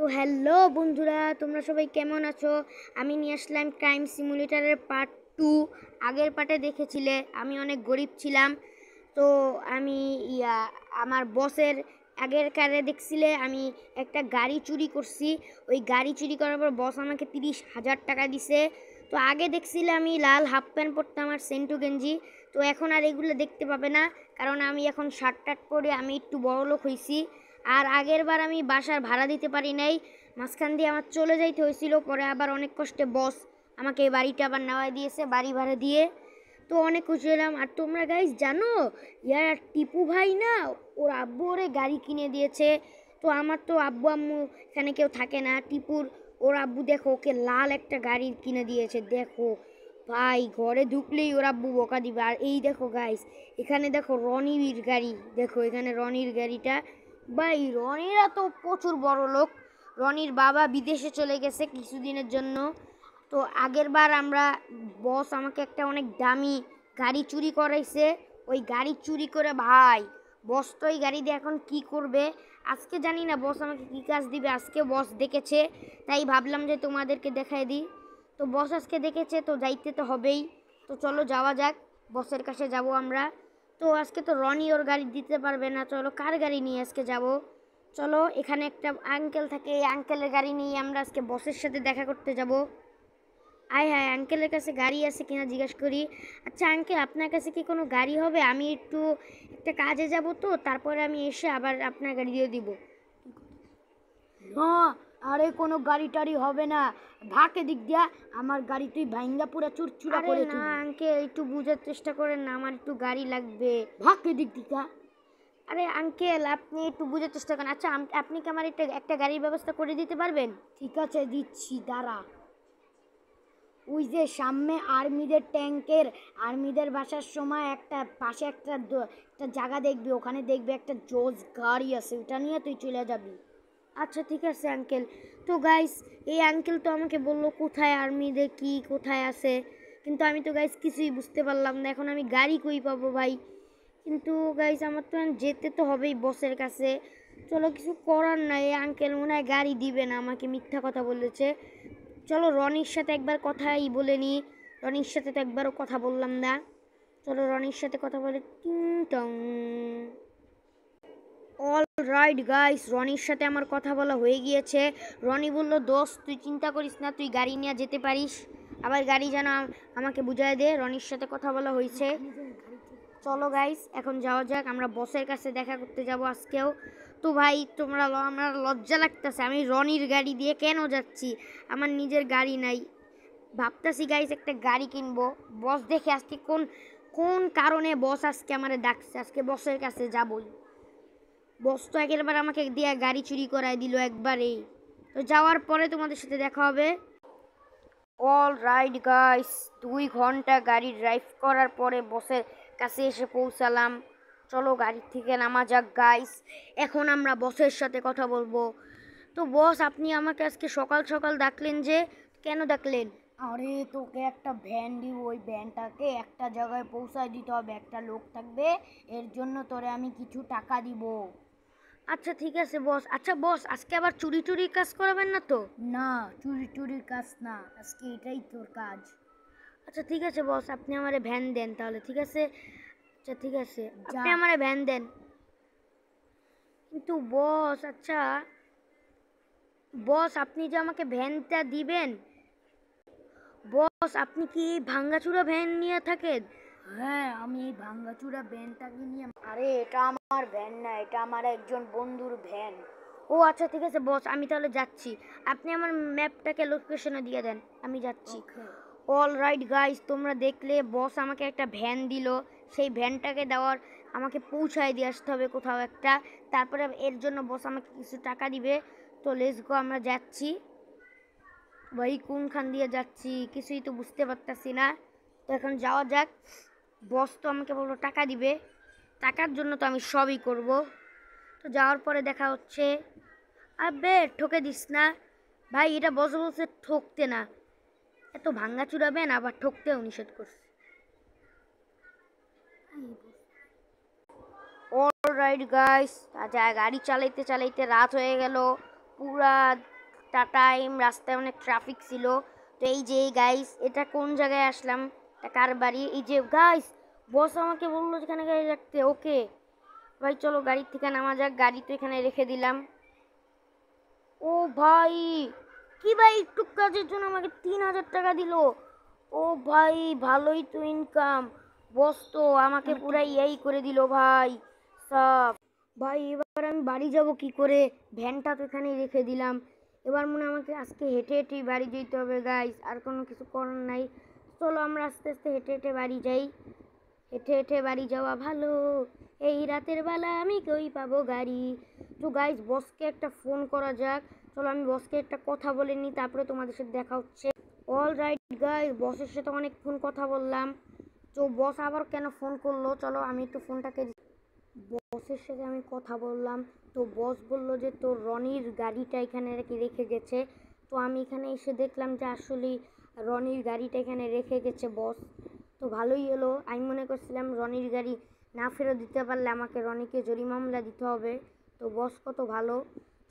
তো হ্যালো বন্ধুরা, তোমরা সবাই কেমন আছো? আমি নিয়ে আসলাম ক্রাইম সিমুলেটরের পার্ট 2। আগের পার্টে দেখেছিলে আমি অনেক গরিব ছিলাম। তো আমি আমার বসের আগের কারে দেখছিলে আমি একটা গাড়ি চুরি করছি। ওই গাড়ি চুরি করার পর বস আমাকে 30,000 টাকা দিছে। তো আগে দেখছিলে আমি লাল হাফ প্যান্ট পরতাম আর সেন্টু গেঞ্জি। তো এখন আর এগুলো দেখতে পাবে না, কারণ আমি এখন শার্ট টার্ট পরে আমি একটু বড়লোক হয়েছি। আর আগের বার আমি বাসার ভাড়া দিতে পারি নাই, মাঝখান দিয়ে আমার চলে যাইতে হয়েছিল। পরে আবার অনেক কষ্টে বস আমাকে এই বাড়িটা আবার নেওয়া দিয়েছে বাড়ি ভাড়া দিয়ে। তো অনেক খুশি হলাম। আর তোমরা গাইস জানো, টিপু ভাই না, ওর আব্বু ওরে গাড়ি কিনে দিয়েছে। তো আমার তো আব্বু আম্মু এখানে কেউ থাকে না। টিপুর ওর আব্বু দেখো ওকে লাল একটা গাড়ি কিনে দিয়েছে। দেখো ভাই, ঘরে ঢুকলেই ওর আব্বু বকা দিবে। আর এই দেখো গাইস, এখানে দেখো রনির গাড়ি, দেখো এখানে রনির গাড়িটা। ভাই রনিরা তো প্রচুর বড় লোক। রনির বাবা বিদেশে চলে গেছে কিছুদিনের জন্য। তো আগের বার বস আমাকে একটা অনেক দামি গাড়ি চুরি করাইছে। ওই গাড়ি চুরি করে ভাই বস তো ওই গাড়ি দিয়ে এখন কি করবে আজকে জানি না, বস আমাকে কি কাজ দিবে। আজকে বস দেখেছে, তাই ভাবলাম যে তোমাদেরকে দেখাই দিই। তো বস আজকে দেখেছে, তো যাইতে তো হবেই। তো চলো যাওয়া যাক, বসের কাছে যাব আমরা। তো আজকে তো রনি ওর গাড়ি দিতে পারবে না, চলো কার গাড়ি নিয়ে আজকে যাব। চলো, এখানে একটা আঙ্কেল থাকে, এই আঙ্কেলের গাড়ি নিয়ে আমরা আজকে বসের সাথে দেখা করতে যাব। আয় হায়, আঙ্কেলের কাছে গাড়ি আছে কিনা জিজ্ঞেস করি। আচ্ছা আঙ্কেল, আপনার কাছে কি কোনো গাড়ি হবে? আমি একটু একটা কাজে যাব, তো তারপরে আমি এসে আবার আপনার গাড়ি দিয়ে দিব। না, আরে কোনো গাড়ি টাড়ি হবে না। ভাগ এদিক দিয়া, আমার গাড়ি তুই ভাঙ্গা পুরা চুরচুরা আরে করে না তুই। আঙ্কেল, একটু বুঝার চেষ্টা করেন না, আমার একটু গাড়ি লাগবে। ভাগ এদিক দিকা। আরে আঙ্কেল, আপনি একটু বুঝার চেষ্টা করেন। আচ্ছা আপনি কি আমার একটা গাড়ির ব্যবস্থা করে দিতে পারবেন? ঠিক আছে, দিচ্ছি, দাঁড়া। ওই যে সামনে আর্মিদের বাসার সময় একটা পাশে একটা জায়গা দেখবি, ওখানে দেখবি একটা জোস গাড়ি আছে, ওটা নিয়ে তুই চলে যাবি। আচ্ছা ঠিক আছে আঙ্কেল। তো গাইস, এই আঙ্কেল তো আমাকে বললো কোথায় আর্মিদের কি কোথায় আছে, কিন্তু আমি তো গাইস কিছুই বুঝতে পারলাম না। এখন আমি গাড়ি কই পাবো ভাই? কিন্তু গাইস আমার তো যেতে তো হবেই বসের কাছে। চলো, কিছু করার নাই, এই আঙ্কেল মনে হয় গাড়ি দিবে না, আমাকে মিথ্যা কথা বলেছে। চলো রনির সাথে একবার কথাই বলে নিই। রনির সাথে তো একবারও কথা বললাম না। চলো রনির সাথে কথা বলে টিং টং। অল রাইট গাইস, রনির সাথে আমার কথা বলা হয়ে গিয়েছে। রনি বলল, দোস্ত তুই চিন্তা করিস না, তুই গাড়ি নিয়ে যেতে পারিস। আবার গাড়ি যেন আমাকে বুঝাই দে। রনির সাথে কথা বলা হয়েছে। চলো গাইস, এখন যাওয়া যাক, আমরা বসের কাছে দেখা করতে যাব আজকেও। তো ভাই আমার লজ্জা লাগতেছে, আমি রনির গাড়ি দিয়ে কেন যাচ্ছি? আমার নিজের গাড়ি নাই। ভাবতেছি গাইস একটা গাড়ি কিনবো। বস দেখে আজকে কোন কোন কারণে বস আজকে আমারে ডাকছে, আজকে বসের কাছে যাবই। বস তো একবার আমাকে দিয়ে গাড়ি চুরি করাই দিল একবারেই। তো যাওয়ার পরে তোমাদের সাথে দেখা হবে। অল রাইট গাইস, 2 ঘন্টা গাড়ি ড্রাইভ করার পরে বসের কাছে এসে পৌঁছালাম। চলো গাড়ি থেকে নামা যাক গাইস, এখন আমরা বসের সাথে কথা বলবো। তো বস, আপনি আমাকে আজকে সকাল সকাল ডাকলেন যে, কেন ডাকলেন? আরে তোকে একটা ভ্যান দিব, ওই ভ্যানটাকে একটা জায়গায় পৌঁছায় দিতে হবে, একটা লোক থাকবে, এর জন্য তোরে আমি কিছু টাকা দিব। আচ্ছা ঠিক আছে বস। আচ্ছা বস, আজকে আবার চুরি টুরির কাজ করাবেন না তো? না, চুরি টুরির কাজ না, আজকে এটাই তোর কাজ। আচ্ছা ঠিক আছে বস, আপনি আমারে ভ্যান দেন তাহলে, ঠিক আছে? আচ্ছা ঠিক আছে, যা। আপনি আমারে ভ্যান দেন। কিন্তু বস, আচ্ছা বস, আপনি যে আমাকে ভ্যানটা দিবেন, বস আপনি কি এই ভাঙ্গাচুরা ভ্যান নিয়ে থাকেন? হ্যাঁ, আমি এই ভাঙ্গাচুরা ভ্যানটাকে নিয়ে। আরে এটা আমার ভ্যান না, এটা আমার একজন বন্ধুর ভ্যান। ও আচ্ছা ঠিক আছে বস, আমি তাহলে যাচ্ছি। আপনি আমার ম্যাপটাকে লোকেশনে দিয়ে দেন, আমি যাচ্ছি। ওকে। অল রাইট গাইস, তোমরা দেখলে বস আমাকে একটা ভ্যান দিল। সেই ভ্যানটাকে আমাকে পৌঁছায় দিয়ে আসতে হবে কোথাও একটা। তারপরে এর জন্য বস আমাকে কিছু টাকা দিবে। তো লেটস গো, আমরা যাচ্ছি। ভাই কোনখান দিয়ে যাচ্ছি কিছুই তো বুঝতে পারতাছি না। তো এখন যাওয়া যাক। বস তো আমাকে বললো টাকা দিবে, টাকার জন্য তো আমি সবই করব। তো যাওয়ার পরে দেখা হচ্ছে। আবে ঠকে দিস না ভাই, এটা বস বলছে ঠকতে না। এত ভাঙ্গা চুরাবেন, আবার ঠকতেও নিষেধ করছে। অলরাইট গাইস, আচ্ছা গাড়ি চালাইতে চালাইতে রাত হয়ে গেল। পুরা অনেকটা টাইম, রাস্তায় অনেক ট্রাফিক ছিল। তো এই যে গাইস, এটা কোন জায়গায় আসলাম, এটা কার বাড়ি? এই যে গাইস, বস আমাকে বললো যেখানে গাড়ি রাখতে। ওকে ভাই, চলো গাড়ির থেকে নামা যাক। গাড়ি তো এখানে রেখে দিলাম। ও ভাই, কি ভাই, একটু কাজের জন্য আমাকে 3,000 টাকা দিল। ও ভাই, ভালোই তো ইনকাম। বস তো আমাকে পুরাই এই করে দিল ভাই সব। ভাই এবার আমি বাড়ি যাব কি করে? ভ্যানটা তো এখানেই রেখে দিলাম। এবার মনে হয় আমাকে আজকে হেঁটে হেঁটেই বাড়ি যেতে হবে গাইস, আর কোনো কিছু করার নাই। চলো আমরা আস্তে আস্তে হেঁটে হেঁটে বাড়ি যাই। হেঁটে হেঁটে বাড়ি যাওয়া ভালো, এই রাতের বেলা আমি কই পাবো গাড়ি। তো গাইস, বসকে একটা ফোন করা যাক। চলো আমি বসকে একটা কথা বলে নিই, তারপরে তোমাদের সাথে দেখা হচ্ছে। অল রাইট গাইস, বসের সাথে অনেকক্ষণ কথা বললাম। তো বস আবার কেন ফোন করলো, চলো আমি একটু ফোনটাকে। বসের সাথে আমি কথা বললাম। তো বস বললো যে তোর রনির গাড়িটা এখানে রেখে গেছে। তো আমি এখানে এসে দেখলাম যে আসলেই রনির গাড়িটা এখানে রেখে গেছে বস। তো ভালোই হলো, আমি মনে করছিলাম রনির গাড়ি না ফেরত দিতে পারলে আমাকে রনিকে জরিমানা দিতে হবে। তো বস কত ভালো।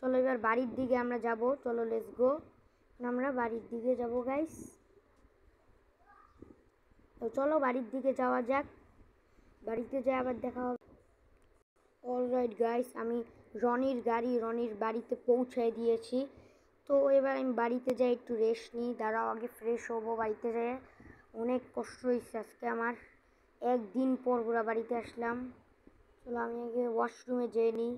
চলো এবার বাড়ির দিকে আমরা যাব, চলো লেটস গো। আমরা বাড়ির দিকে যাব গাইস। তো চলো বাড়ির দিকে যাওয়া যাক, বাড়িতে যাই আবার দেখা হবে। অলরাইট গাইস, আমি রনির বাড়িতে পৌঁছায় দিয়েছি। তো এবার আমি বাড়িতে যাই, একটু রেস্ট নিই। দাঁড়াও আগে ফ্রেশ হবো। বাড়িতে যাই, অনেক কষ্ট হয়েছে আজকে আমার, একদিন পর পুরা বাড়িতে আসলাম। চলো আমি আগে ওয়াশরুমে যেয়ে নিই।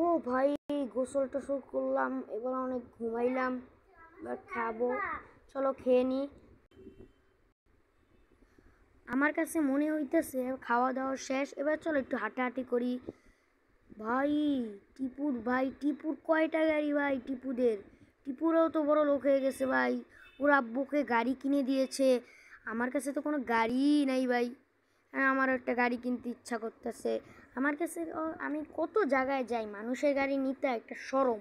ও ভাই, গোসল টোসল করলাম, এবার অনেক ঘুমাইলাম। এবার খাবো, চলো খেয়ে নিই। আমার কাছে মনে হইতেছে খাওয়া দাওয়া শেষ, এবার চলো একটু হাঁটাহাঁটি করি। ভাই টিপুর কয়টা গাড়ি ভাই? টিপুরাও তো বড় লোক হয়ে গেছে ভাই। ওর আব্বুকে গাড়ি কিনে দিয়েছে। আমার কাছে তো কোনো গাড়িই নাই ভাই। হ্যাঁ, আমার একটা গাড়ি কিনতে ইচ্ছা করতেছে। আমার কাছে আমি কত জায়গায় যাই, মানুষের গাড়ি নিতে একটা শরম,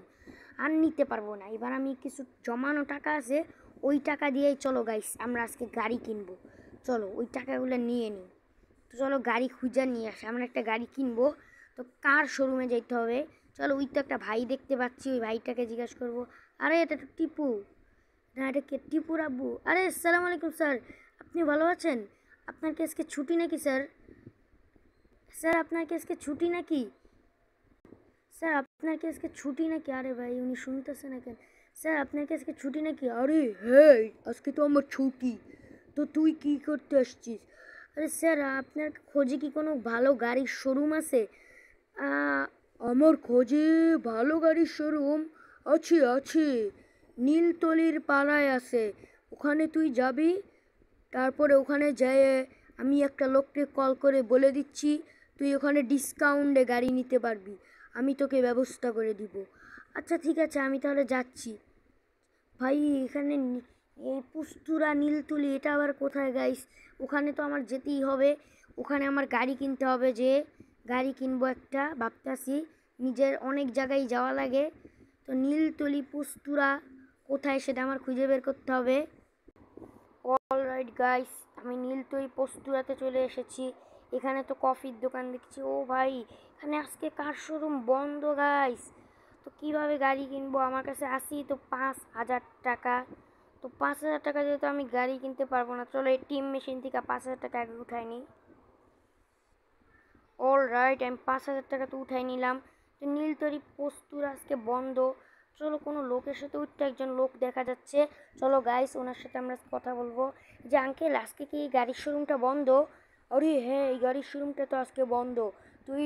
আর নিতে পারবো না। এবার আমি কিছু জমানো টাকা আছে, ওই টাকা দিয়েই চলো গাইস আমরা আজকে গাড়ি কিনবো। চলো ওই টাকাগুলো নিয়ে নিই। তো চলো গাড়ি খুঁজে নিয়ে আসি, আমরা একটা গাড়ি কিনবো। তো কার শোরুমে যেতে হবে? চলো, ওই তো একটা ভাই দেখতে পাচ্ছি, ওই ভাইটাকে জিজ্ঞাসা করবো। আরে এটা তো টিপু, না এটা কে? টিপুর আব্বু। আরে আসসালামু আলাইকুম স্যার, আপনি ভালো আছেন? আপনার কি আজকে ছুটি নাকি স্যার? স্যার আপনার কি আজকে ছুটি নাকি? স্যার আপনার কি আজকে ছুটি নাকি? আরে ভাই উনি শুনতেছে না কেন? স্যার আপনার কি আজকে ছুটি নাকি? আরে হ্যাঁ, আজকে তো আমার ছুটি। তো তুই কি করতে আসছিস? আরে স্যার, আপনার খোঁজে কি কোনো ভালো গাড়ির শোরুম আছে? আমার খোঁজে ভালো গাড়ির শোরুম আছে আছে, নীলতলির পাড়ায় আছে। ওখানে তুই যাবি, তারপরে ওখানে যেয়ে আমি একটা লোককে কল করে বলে দিচ্ছি, তুই ওখানে ডিসকাউন্টে গাড়ি নিতে পারবি, আমি তোকে ব্যবস্থা করে দিব। আচ্ছা ঠিক আছে, আমি তাহলে যাচ্ছি। ভাই এখানে এই পুস্তুরা নীলতুলি, এটা আবার কোথায় গাইস? ওখানে তো আমার যেতেই হবে, ওখানে আমার গাড়ি কিনতে হবে। যে গাড়ি কিনবো একটা ভাবতাছি, নিজের অনেক জায়গায় যাওয়া লাগে। তো নীলতলি পুস্তুরা কোথায় সেটা আমার খুঁজে বের করতে হবে। অলরাইট গাইস, আমি নীলতলি পোস্তুরাতে চলে এসেছি। এখানে তো কফির দোকান দেখছি। ও ভাই, এখানে আজকে কার শোরুম বন্ধ গাইস। তো কিভাবে গাড়ি কিনবো? আমার কাছে আসি তো 5,000 টাকা। তো 5,000 টাকা দিয়ে তো আমি গাড়ি কিনতে পারবো না। চলো এই টিম মেশিন থেকে 5,000 টাকা আগে উঠাই নিই। অলরাইট, আমি 5,000 টাকা তো উঠাই নিলাম। তো নীলতরি পোস্তুর আজকে বন্ধ। চলো কোনো লোকের সাথে উঠতে, একজন লোক দেখা যাচ্ছে। চলো গাইস, ওনার সাথে আমরা কথা বলবো। যে আঙ্কেল, আজকে কি এই গাড়ির শোরুমটা বন্ধ? আরে হ্যাঁ, এই গাড়ির শোরুমটা তো আজকে বন্ধ। তুই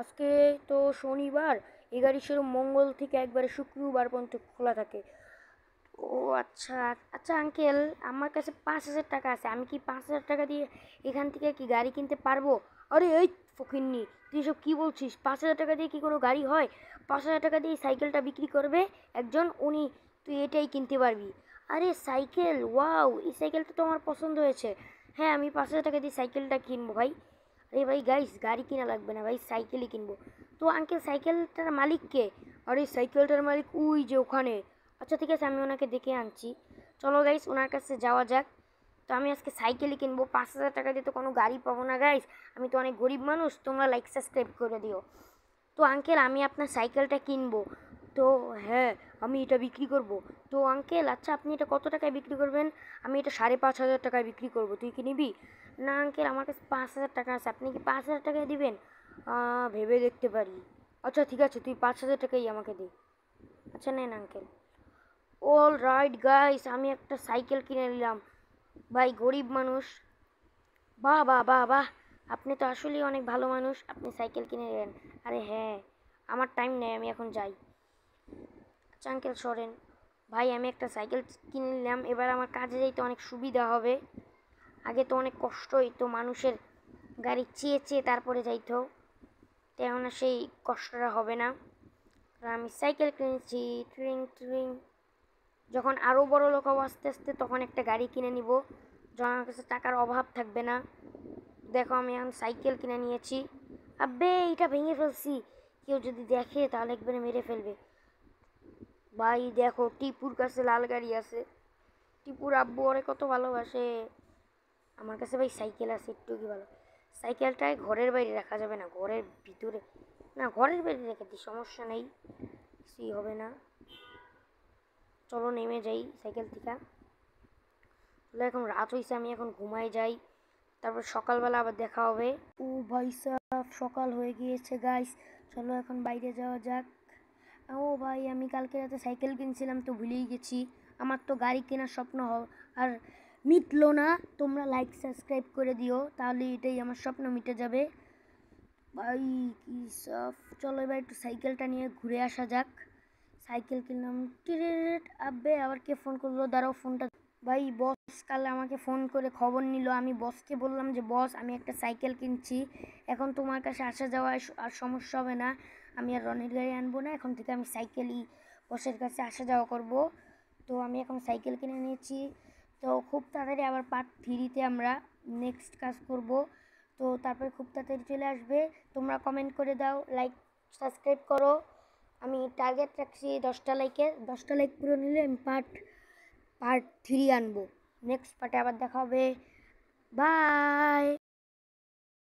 আজকে তো শনিবার, এই গাড়ির শোরুম মঙ্গল থেকে একবারে শুক্রবার পর্যন্ত খোলা থাকে। ও আচ্ছা। আচ্ছা আঙ্কেল, আমার কাছে 5,000 টাকা আছে, আমি কি 5,000 টাকা দিয়ে এখান থেকে কি গাড়ি কিনতে পারবো? আরে এই ফকিন্নি, তুই সব কী বলছিস? 5,000 টাকা দিয়ে কি কোনো গাড়ি হয়? 5,000 টাকা দিয়ে সাইকেলটা বিক্রি করবে একজন, উনি, তুই এটাই কিনতে পারবি? আরে সাইকেল, ওয়াও, এই সাইকেলটা তো আমার পছন্দ হয়েছে। হ্যাঁ, আমি 5,000 টাকা দিয়ে সাইকেলটা কিনবো ভাই। আরে ভাই গাইস, গাড়ি কিনা লাগবে না ভাই, সাইকেলই কিনবো। তো আঙ্কেল, সাইকেলটার মালিক কে? আরে সাইকেলটার মালিক ওই যে ওখানে। আচ্ছা ঠিক আছে, আমি ওনাকে ডেকে আনছি। চলো গাইস, ওনার কাছে যাওয়া যাক। তো আমি আজকে সাইকেলই কিনবো, 5,000 টাকা দিয়ে তো কোনো গাড়ি পাবো না গাইস। আমি তো অনেক গরিব মানুষ, তোমরা লাইক সাবস্ক্রাইব করে দিও। তো আঙ্কেল, আমি আপনার সাইকেলটা কিনবো। তো হ্যাঁ, আমি এটা বিক্রি করব। তো আঙ্কেল আচ্ছা আপনি এটা কত টাকায় বিক্রি করবেন? আমি এটা 5,500 টাকায় বিক্রি করব, তুই কি নিবি? না আঙ্কেল আমার কাছে 5,000 টাকা আছে, আপনি কি 5,000 টাকায় দিবেন? ভেবে দেখতে পারি। আচ্ছা ঠিক আছে, তুই 5,000 টাকাই আমাকে দে। আচ্ছা নেন আঙ্কেল। অল রাইট গাইস, আমি একটা সাইকেল কিনে নিলাম। ভাই গরিব মানুষ, বাহ বাহ বাহ বাহ, আপনি তো আসলেই অনেক ভালো মানুষ, আপনি সাইকেল কিনে নিলেন। আরে হ্যাঁ, আমার টাইম নেই, আমি এখন যাই। আচ্ছা আঙ্কেল সরেন। ভাই আমি একটা সাইকেল কিনে নিলাম, এবার আমার কাজে যাইতে অনেক সুবিধা হবে। আগে তো অনেক কষ্ট হইতো, মানুষের গাড়ি চেয়ে চেয়ে তারপরে যাইতো, তো এখন আর সেই কষ্টটা হবে না। আর আমি সাইকেল কিনেছি, ট্রিং ট্রিং। যখন আরও বড় লোক হবো আস্তে আস্তে, তখন একটা গাড়ি কিনে নিব, যখন আমার কাছে টাকার অভাব থাকবে না। দেখো আমি এখন সাইকেল কিনে নিয়েছি। আব্বে এটা ভেঙে ফেলছি, কেউ যদি দেখে তাহলে একবারে মেরে ফেলবে। ভাই দেখো টিপুর কাছে লাল গাড়ি আছে, টিপুর আব্বু ওরে কত ভালোবাসে। আমার কাছে ভাই সাইকেল আছে, একটু কি ভালো। সাইকেলটায় ঘরের বাইরে রাখা যাবে না, ঘরের ভিতরে, না ঘরের বাইরে রেখে দিই, সমস্যা নেই, কিছুই হবে না। চলো নেমে যাই সাইকেল থেকে। তাহলে এখন রাত হয়েছে, আমি এখন ঘুমাই যাই, তারপর সকালবেলা আবার দেখা হবে। ও ভাই সাহেব সকাল হয়ে গিয়েছে গাইস, চলো এখন বাইরে যাওয়া যাক। ও ভাই আমি কালকে রাতে সাইকেল কিনছিলাম তো ভুলেই গেছি, আমার তো গাড়ি কেনার স্বপ্ন আর মিটলো না। তোমরা লাইক সাবস্ক্রাইব করে দিও, তাহলে এটাই আমার স্বপ্ন মিটে যাবে। ভাই কি সব, চলো এবার একটু সাইকেলটা নিয়ে ঘুরে আসা যাক। সাইকেল কিনলাম, টিরিট, আব্বে আবার কে ফোন করলো, দাঁড়াও ফোনটা। ভাই বস কাল আমাকে ফোন করে খবর নিল, আমি বসকে বললাম যে বস আমি একটা সাইকেল কিনছি, এখন তোমার কাছে আসা যাওয়া আর সমস্যা হবে না, আমি আর রনির গাড়ি আনবো না, এখন থেকে আমি সাইকেলই বসের কাছে আসা যাওয়া করব। তো আমি এখন সাইকেল কিনে নিয়েছি, তো খুব তাড়াতাড়ি আবার পার্ট 3-তে আমরা নেক্সট কাজ করব। তো তারপরে খুব তাড়াতাড়ি চলে আসবে, তোমরা কমেন্ট করে দাও, লাইক সাবস্ক্রাইব করো। আমি টার্গেট রাখছি 10টা লাইকের, 10টা লাইক পুরো নিলে আমি পার্ট 3 আনবো। নেক্সট পার্টে আবার দেখা হবে, বাই।